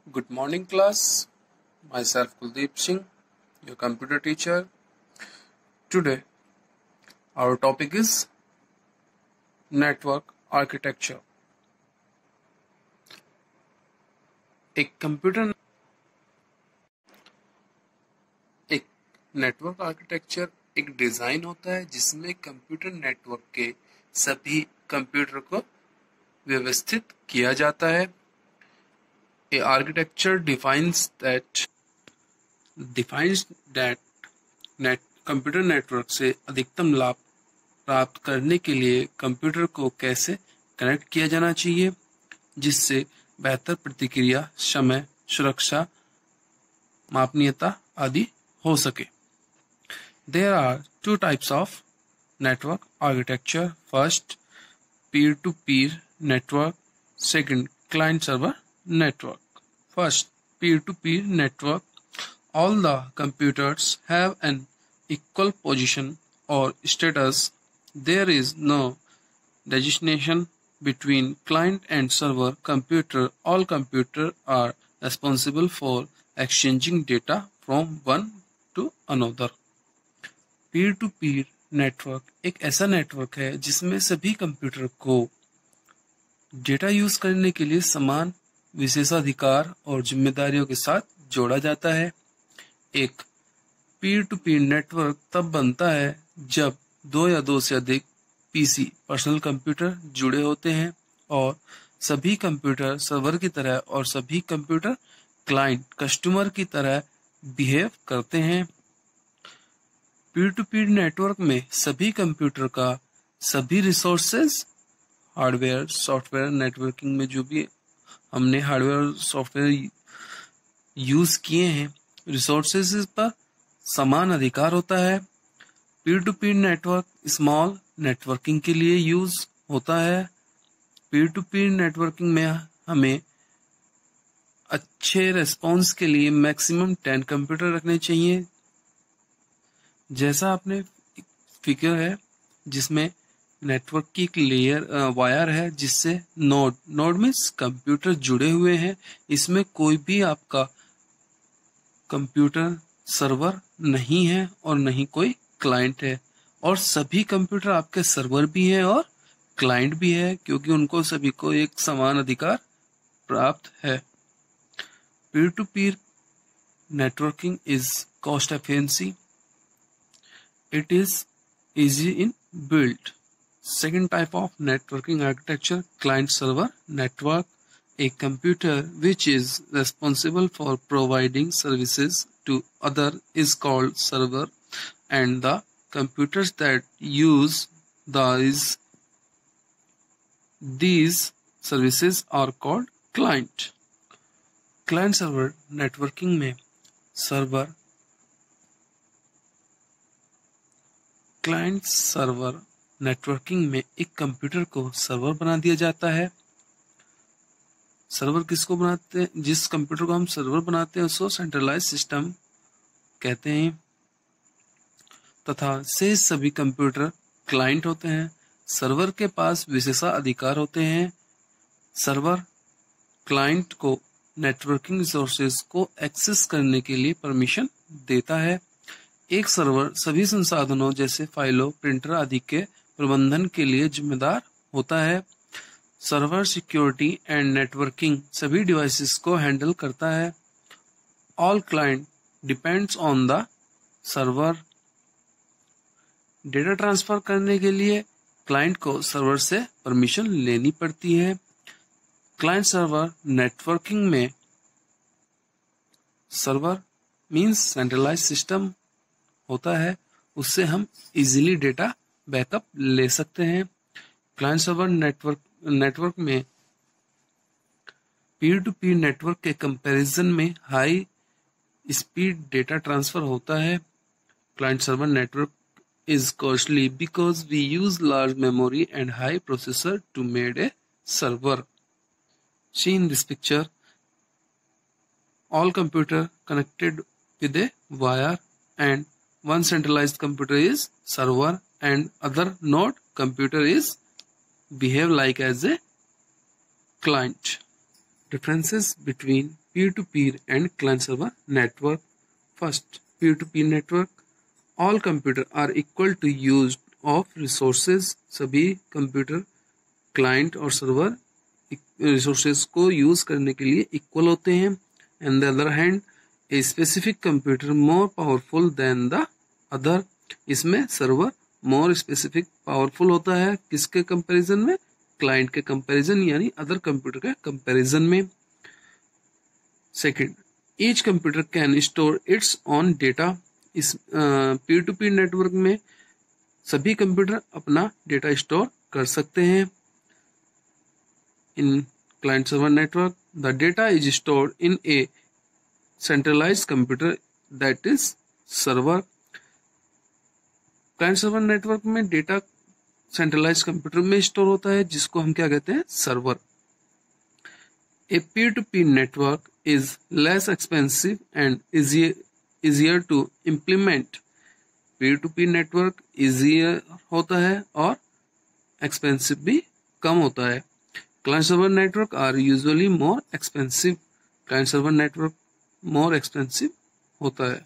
Good morning, class. Myself Kuldeep Singh, your computer teacher. Today, our topic is network architecture. एक network architecture एक design होता है जिसमें computer network के सभी कंप्यूटर को व्यवस्थित किया जाता है. A architecture defines that computer network से अधिकतम लाभ प्राप्त करने के लिए कंप्यूटर को कैसे कनेक्ट किया जाना चाहिए जिससे बेहतर प्रतिक्रिया, समय, सुरक्षा, मापनीयता आदि हो सके. There are two types of network architecture. First, peer-to-peer network. Second, client-server network. First, peer-to-peer network. All the computers have an equal position or status. There is no designation between client and server computer. All computers are responsible for exchanging data from one to another. Peer to peer network एक ऐसा network है जिसमें सभी computer को data use करने के लिए समान विशेषाधिकार और जिम्मेदारियों के साथ जोड़ा जाता है. एक पीयर टू पीर नेटवर्क तब बनता है जब दो या दो से अधिक पीसी पर्सनल कंप्यूटर जुड़े होते हैं और सभी कंप्यूटर सर्वर की तरह और सभी कंप्यूटर क्लाइंट कस्टमर की तरह बिहेव करते हैं. पीयर टू पीर नेटवर्क में सभी कंप्यूटर का सभी रिसोर्सेज, हार्डवेयर, सॉफ्टवेयर, नेटवर्किंग में जो भी हमने हार्डवेयर सॉफ्टवेयर यूज किए हैं, रिसोर्सेज पर समान अधिकार होता है. Peer to peer network small networking के लिए यूज होता है. पीयर टू पीर नेटवर्किंग में हमें अच्छे रेस्पॉन्स के लिए मैक्सिमम 10 कंप्यूटर रखने चाहिए. जैसा आपने फिगर है जिसमें नेटवर्क की एक लेयर वायर है जिससे नोड मीन्स कंप्यूटर जुड़े हुए हैं. इसमें कोई भी आपका कंप्यूटर सर्वर नहीं है और नहीं कोई क्लाइंट है और सभी कंप्यूटर आपके सर्वर भी हैं और क्लाइंट भी है क्योंकि उनको सभी को एक समान अधिकार प्राप्त है. Peer to Pir networking is cost efficiency. It is easy in build. Second type of networking architecture, client-server network. A computer which is responsible for providing services to other is called server, and the computers that use these services are called client. Client-server networking में server client server networking में एक computer को server बना दिया जाता है. Server किसको बनाते हैं? जिस कंप्यूटर को हम सर्वर बनाते हैं उसको सेंट्रलाइज सिस्टम कहते हैं तथा शेष सभी कंप्यूटर क्लाइंट होते हैं. सर्वर के पास विशेषाधिकार होते हैं. सर्वर क्लाइंट को नेटवर्किंग रिसोर्सेज को एक्सेस करने के लिए परमिशन देता है. एक सर्वर सभी संसाधनों जैसे फाइलों, प्रिंटर आदि के प्रबंधन के लिए जिम्मेदार होता है. सर्वर सिक्योरिटी एंड नेटवर्किंग सभी डिवाइसेस को हैंडल करता है. All client depends on the server. Data transfer करने के लिए क्लाइंट को सर्वर से परमिशन लेनी पड़ती है. क्लाइंट सर्वर नेटवर्किंग में सर्वर मींस सेंट्रलाइज सिस्टम होता है, उससे हम इजीली डेटा बैकअप ले सकते हैं. क्लाइंट सर्वर नेटवर्क में पीयर टू पीर नेटवर्क के कंपैरिजन में हाई स्पीड डेटा ट्रांसफर होता है. Client server network is costly because we use large memory and high processor to make a server. See in this picture, all computer connected with a wire and one centralized computer is server and other node computer is behave like as a client. Differences between peer-to-peer and client-server network. First, peer-to-peer network. All computers are equal to use of resources. सभी computer client और server resources को use करने के लिए equal होते हैं. And the other hand, a specific computer more powerful than the other. इसमें server more specific powerful होता है किसके कंपैरिजन में? क्लाइंट के कंपैरिजन यानी अदर कंप्यूटर के कंपैरिजन में. Second, each computer can store it's on data. इस पीयर टू पीयर नेटवर्क में सभी कंप्यूटर अपना डेटा स्टोर कर सकते हैं. इन client server network, the data is stored in a centralised computer that is server. Client server network में data centralised computer में store होता है जिसको हम क्या कहते हैं? Server. A peer to peer network is less expensive and easier to implement. Peer to peer network easier होता है और एक्सपेंसिव भी कम होता है. Client server network are usually more expensive. Client server network more expensive होता है.